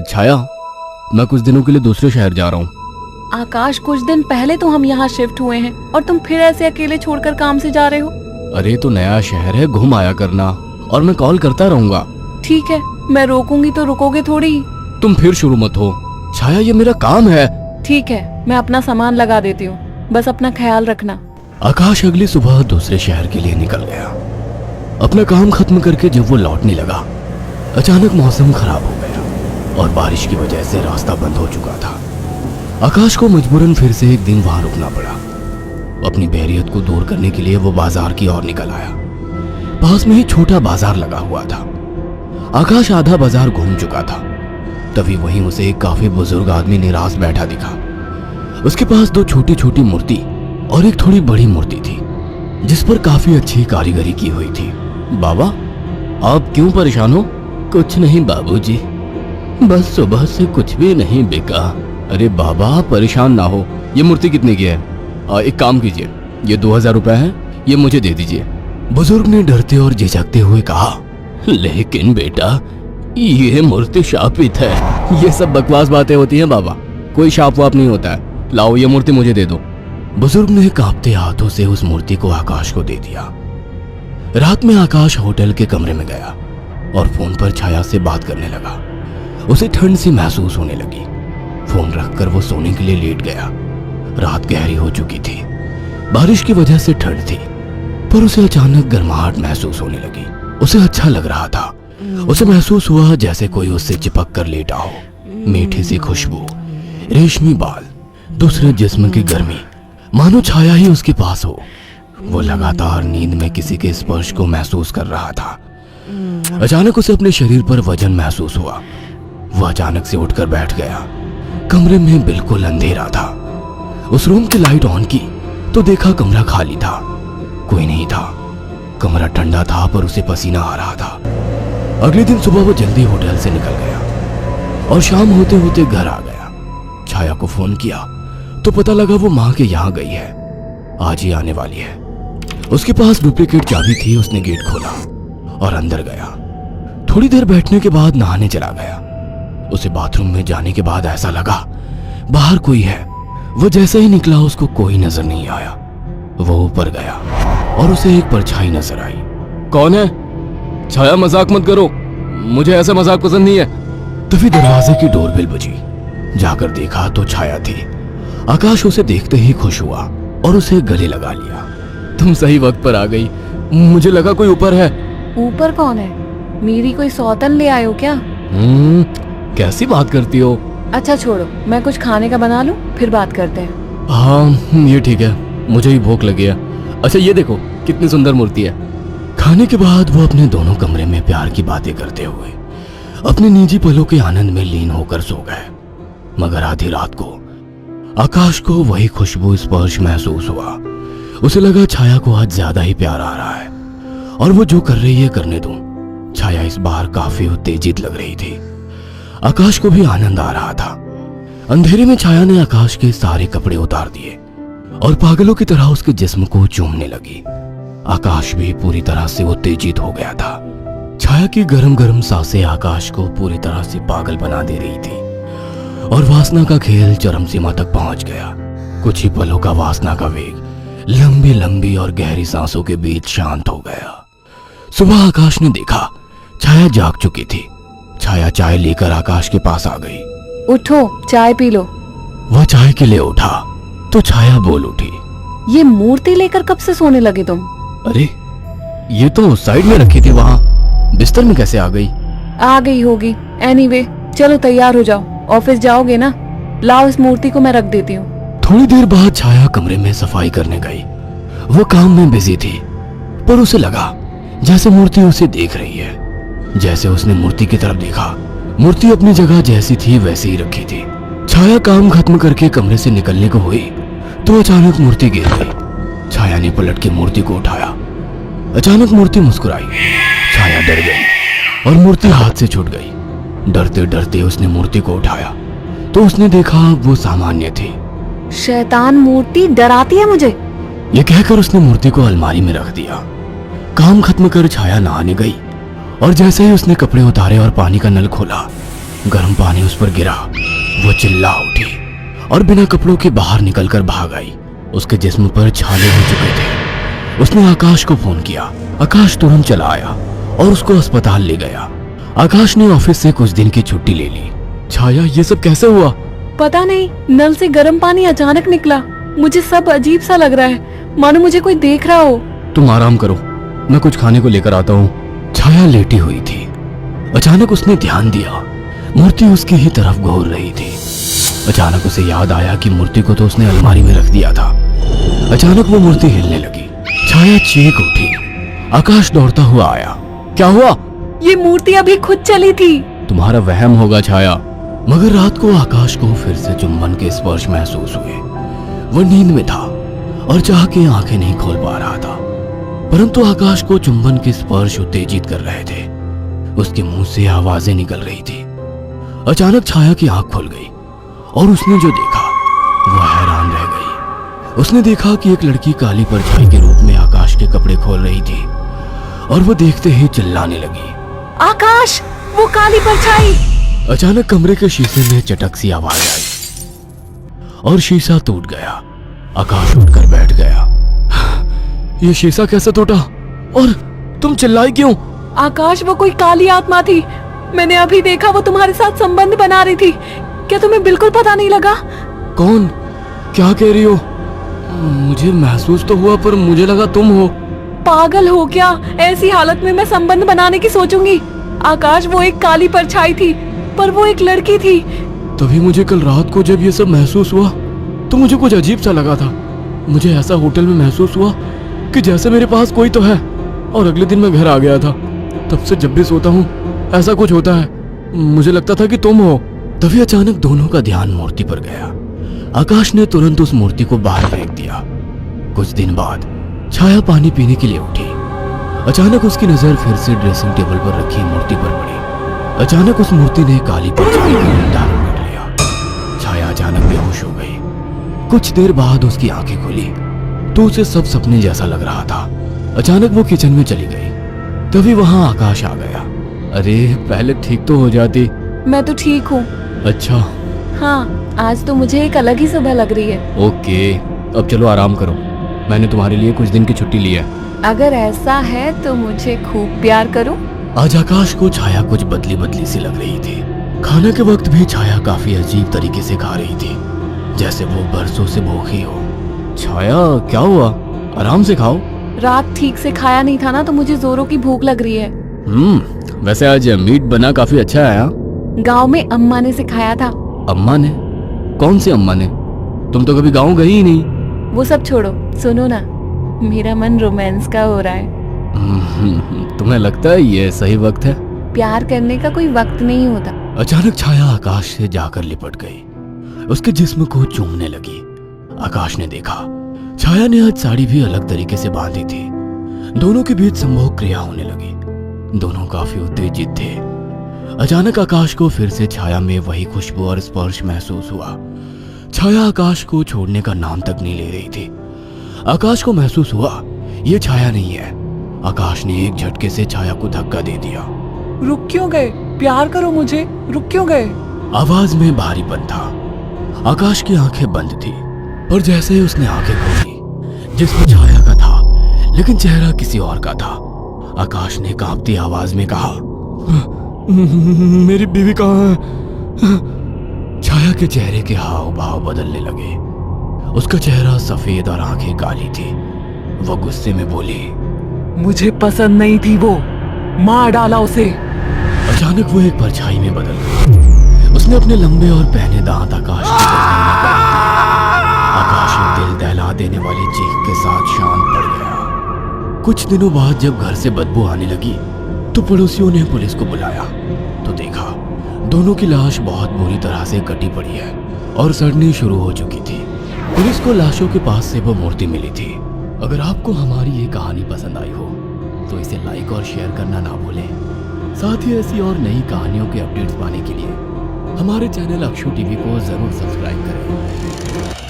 छाया, मैं कुछ दिनों के लिए दूसरे शहर जा रहा हूँ। आकाश, कुछ दिन पहले तो हम यहाँ शिफ्ट हुए हैं और तुम फिर ऐसे अकेले छोड़कर काम से जा रहे हो। अरे तो नया शहर है, घूम आया करना, और मैं कॉल करता रहूंगा। ठीक है, मैं रोकूंगी तो रुकोगे थोड़ी ही। तुम फिर शुरू मत हो छाया, ये मेरा काम है। ठीक है, मैं अपना सामान लगा देती हूँ, बस अपना ख्याल रखना। आकाश अगली सुबह दूसरे शहर के लिए निकल गया। अपना काम खत्म करके जब वो लौटने लगा, अचानक मौसम खराब हो गया और बारिश की वजह से रास्ता बंद हो चुका था। आकाश को मजबूरन फिर से एक दिन वहां रुकना पड़ा। अपनी बोरियत को दूर करने के लिए वो बाजार की ओर निकल आया। पास में ही छोटा बाजार लगा हुआ था। आकाश आधा बाजार घूम चुका था, तभी वहीं उसे एक काफी बुजुर्ग आदमी निराश बैठा दिखा। उसके पास दो छोटी छोटी मूर्ति और एक थोड़ी बड़ी मूर्ति थी, जिस पर काफी अच्छी कारीगरी की हुई थी। बाबा, आप क्यों परेशान हो? कुछ नहीं बाबूजी, बस सुबह से कुछ भी नहीं बिका। अरे बाबा, परेशान ना हो। ये मूर्ति कितने की है? एक काम कीजिए, ये 2000 रुपए है, ये मुझे दे दीजिए। बुजुर्ग ने डरते और झिझकते हुए कहा, लेकिन बेटा, ये मूर्ति शापित है। ये सब बकवास बातें होती हैं बाबा, कोई शाप वाप नहीं होता है। लाओ, ये मूर्ति मुझे दे दो। बुजुर्ग ने कांपते हाथों से उस मूर्ति को आकाश को दे दिया। रात में आकाश होटल के कमरे में गया और फोन पर छाया से बात करने लगा। उसे ठंड सी महसूस होने लगी। फोन रखकर वो सोने के लिए लेट गया। रात गहरी हो चुकी थी, बारिश की वजह से ठंड थी, पर उसे अचानक गर्माहट महसूस होने लगी। उसे अच्छा लग रहा था। उसे महसूस हुआ जैसे कोई उससे चिपक कर लेटा हो। मीठी सी खुशबू, रेशमी बाल, दूसरे जिस्म की गर्मी, मानो छाया ही उसके पास हो। वो लगातार नींद में किसी के स्पर्श को महसूस कर रहा था। अचानक उसे अपने शरीर पर वजन महसूस हुआ। वो अचानक से उठकर बैठ गया। कमरे में बिल्कुल अंधेरा था। उस रूम की लाइट ऑन की तो देखा कमरा खाली था, कोई नहीं था। कमरा ठंडा था पर उसे पसीना आ रहा था। अगले दिन सुबह वो जल्दी होटल से निकल गया और शाम होते होते घर आ गया। छाया को फोन किया तो पता लगा वो माँ के यहाँ गई है, आज ही आने वाली है। उसके पास डुप्लीकेट चाबी थी। उसने गेट खोला और अंदर गया। थोड़ी देर बैठने के बाद नहाने चला गया। उसे बाथरूम में जाने के बाद ऐसा लगा बाहर कोई है। वो जैसे ही निकला उसको कोई नजर नहीं आया। वो ऊपर गया और उसे एक परछाई नजर आई। कौन है? छाया, मजाक मत करो, मुझे ऐसा मजाक पसंद नहीं है। तभी दरवाजे की डोरबेल बजी। जाकर देखा तो छाया थी। आकाश उसे देखते ही खुश हुआ और उसे गले लगा लिया। तुम सही वक्त पर आ गई, मुझे लगा कोई ऊपर है। ऊपर कौन है? मेरी कोई सौतन ले आए हो क्या? कैसी बात करती हो? अच्छा छोड़ो, मैं कुछ खाने का बना लूं, फिर बात करते हैं। हाँ ये ठीक है, मुझे ही भूख लगी है। अच्छा ये देखो कितनी सुंदर मूर्ति है। खाने के बाद वो अपने दोनों कमरे में प्यार की बातें करते हुए अपने निजी पलों के आनंद में लीन होकर सो गए। मगर आधी रात को आकाश को वही खुशबू स्पर्श महसूस हुआ। उसे लगा छाया को आज ज्यादा ही प्यार आ रहा है और वो जो कर रही है करने दूं। छाया इस बार काफी उत्तेजित लग रही थी। आकाश को भी आनंद आ रहा था। अंधेरे में छाया ने आकाश के सारे कपड़े उतार दिए और पागलों की तरह उसके जिस्म को चूमने लगी। आकाश भी पूरी तरह से उत्तेजित हो गया था। छाया की गरम गरम सांसें आकाश को पूरी तरह से पागल बना दे रही थी और वासना का खेल चरम सीमा तक पहुंच गया। कुछ ही पलों का वासना का वेग लंबी लंबी और गहरी सांसों के बीच शांत हो गया। सुबह आकाश ने देखा छाया जाग चुकी थी। छाया चाय लेकर आकाश के पास आ गई। उठो, चाय पी लो। वह चाय के लिए उठा तो छाया बोल उठी, ये मूर्ति लेकर कब से सोने लगे तुम? अरे ये तो साइड में रखी थी, वहां बिस्तर में कैसे आ गई? आ गई होगी। एनीवे, चलो तैयार हो जाओ, ऑफिस जाओगे ना? लाओ, इस मूर्ति को मैं रख देती हूँ। थोड़ी देर बाद छाया कमरे में सफाई करने गई। वो काम में बिजी थी, पर उसे लगा जैसे मूर्ति उसे देख रही है। जैसे उसने मूर्ति की तरफ देखा, मूर्ति अपनी जगह जैसी थी वैसे ही रखी थी। छाया काम खत्म करके कमरे से निकलने को हुई तो अचानक मूर्ति गिर गई। छाया ने पलट के मूर्ति को उठाया। अचानक मूर्ति मुस्कुराई। छाया डर गई और मूर्ति हाथ से छूट गई। डरते डरते उसने मूर्ति को उठाया तो उसने देखा वो सामान्य थी। शैतान मूर्ति डराती है मुझे। ये कहकर उसने मूर्ति को अलमारी में रख दिया। काम खत्म कर छाया नहाने गई और जैसे ही उसने कपड़े उतारे और पानी का नल खोला, गर्म पानी उस पर गिरा। वो चिल्ला उठी और बिना कपड़ों के बाहर निकलकर भाग आई। उसके जिस्म पर छाले हो चुके थे। उसने आकाश को फोन किया। आकाश तुरंत चला आया और उसको अस्पताल ले गया। आकाश ने ऑफिस से कुछ दिन की छुट्टी ले ली। छाया, ये सब कैसे हुआ? पता नहीं, नल से गर्म पानी अचानक निकला। मुझे सब अजीब सा लग रहा है, मानो मुझे कोई देख रहा हो। तुम आराम करो, मैं कुछ खाने को लेकर आता हूँ। छाया लेटी हुई थी। अचानक उसने ध्यान दिया, मूर्ति उसकी ही तरफ घूर रही थी। अचानक उसे याद आया कि मूर्ति को तो उसने अलमारी में रख दिया था। अचानक वो मूर्ति हिलने लगी। छाया चीख उठी। आकाश दौड़ता हुआ आया। क्या हुआ? ये मूर्ति अभी खुद चली थी। तुम्हारा वहम होगा छाया। मगर रात को आकाश को फिर से चुंबन के स्पर्श महसूस हुए। वो नींद में था और चाह के आंखें नहीं खोल पा रहा था, परंतु आकाश को चुंबन के स्पर्श उत्तेजित कर रहे थे। उसके मुंह से आवाजें निकल रही थी। अचानक छाया की आंख खुल गई और उसने जो देखा वो हैरान रह गई। उसने देखा कि एक लड़की काली परछाई के रूप में आकाश के कपड़े खोल रही थी और वो देखते ही चिल्लाने लगी, आकाश, वो काली परछाई! अचानक कमरे के शीशे में चटक सी आवाज आई और शीशा टूट गया। आकाश उठकर बैठ गया। ये शीशा कैसे टूटा? और तुम चिल्लाई क्यों? आकाश, वो कोई काली आत्मा थी। मैंने अभी देखा, वो तुम्हारे साथ संबंध बना रही थी। क्या तुम्हें बिल्कुल पता नहीं लगा? कौन? क्या कह रही हो? मुझे महसूस तो हुआ, पर मुझे लगा तुम हो। पागल हो क्या? ऐसी हालत में मैं संबंध बनाने की सोचूंगी? आकाश, वो एक काली परछाई थी, पर वो एक लड़की थी। तभी मुझे कल रात को जब ये सब महसूस हुआ तो मुझे कुछ अजीब सा लगा था। मुझे ऐसा होटल में महसूस हुआ कि जैसे मेरे पास कोई तो है। और अगले दिन मैं घर आ गया था। तब से जब भी सोता हूँ ऐसा कुछ होता है। मुझे लगता था कि तुम हो। तभी अचानक दोनों का ध्यान मूर्ति पर गया। आकाश ने तुरंत उस मूर्ति को बाहर फेंक दिया। कुछ दिन बाद छाया पानी पीने के लिए उठी। अचानक उसकी नजर फिर से ड्रेसिंग टेबल पर रखी मूर्ति पर पड़ी। अचानक उस मूर्ति ने काली परछाई का रूप धारण कर लिया। छाया अचानक बेहोश हो गई। कुछ देर बाद उसकी आंखें खुली तो उसे सब सपने जैसा लग रहा था। अचानक वो किचन में चली गई। तभी वहां आकाश आ गया। अरे, पहले ठीक तो हो जाती। मैं तो ठीक हूँ। अच्छा। हाँ, आज तो मुझे एक अलग ही सुबह लग रही है। ओके, अब चलो आराम करो। मैंने तुम्हारे लिए कुछ दिन की छुट्टी ली है। अगर ऐसा है तो मुझे खूब प्यार करो। आज आकाश को छाया कुछ बदली बदली सी लग रही थी। खाने के वक्त भी छाया काफी अजीब तरीके से खा रही थी, जैसे वो बरसों से भूखी हो। छाया, क्या हुआ? आराम से खाओ। रात ठीक से खाया नहीं था ना, तो मुझे जोरों की भूख लग रही है। वैसे आज मीट बना काफी अच्छा है। गांव में अम्मा ने सिखाया था। अम्मा ने? कौन सी अम्मा ने? तुम तो कभी गांव गई ही नहीं। वो सब छोड़ो, सुनो ना, मेरा मन रोमांस का हो रहा है। तुम्हें लगता है ये सही वक्त है? प्यार करने का कोई वक्त नहीं होता। अचानक छाया आकाश से जाकर लिपट गई। उसके जिस्म को चूमने लगी। आकाश ने देखा छाया ने आज साड़ी भी अलग तरीके से बांधी थी। दोनों के बीच संभोग क्रिया होने लगी। दोनों काफी उत्तेजित थे। अचानक आकाश को फिर से छाया में वही खुशबू और स्पर्श महसूस हुआ। छाया आकाश को छोड़ने का नाम तक नहीं ले रही थी। आकाश को महसूस हुआ ये छाया नहीं है। आकाश ने एक झटके से छाया को धक्का दे दिया। रुक क्यों गए? प्यार करो मुझे, रुक क्यों गए? आवाज में भारीपन था। आकाश की आंखें बंद थी, पर जैसे ही उसने आंखें खोली, जिसमें छाया का था लेकिन चेहरा किसी और का था। आकाश ने कांपती आवाज में कहा, मेरी बीवी कहाँ है? छाया के चेहरे के हाव भाव बदलने लगे। उसका चेहरा सफेद और आंखें काली थी। वो गुस्से में बोली, मुझे पसंद नहीं थी वो, मार डाला उसे। अचानक वो एक परछाई में बदल गई। उसने अपने लंबे और पहने दांत आकाश की गर्दन में गाड़ दिए। आकाश एक दिल दहला देने वाली चीख के साथ शांत पड़ गया। कुछ दिनों बाद जब घर से बदबू आने लगी तो पड़ोसियों ने पुलिस को बुलाया तो देखा दोनों की लाश बहुत बुरी तरह से कटी पड़ी है और सड़नी शुरू हो चुकी थी। पुलिस को लाशों के पास से वो मूर्ति मिली थी। अगर आपको हमारी ये कहानी पसंद आई हो तो इसे लाइक और शेयर करना ना भूलें। साथ ही ऐसी और नई कहानियों के अपडेट्स पाने के लिए हमारे चैनल अक्षु टीवी को जरूर सब्सक्राइब करें।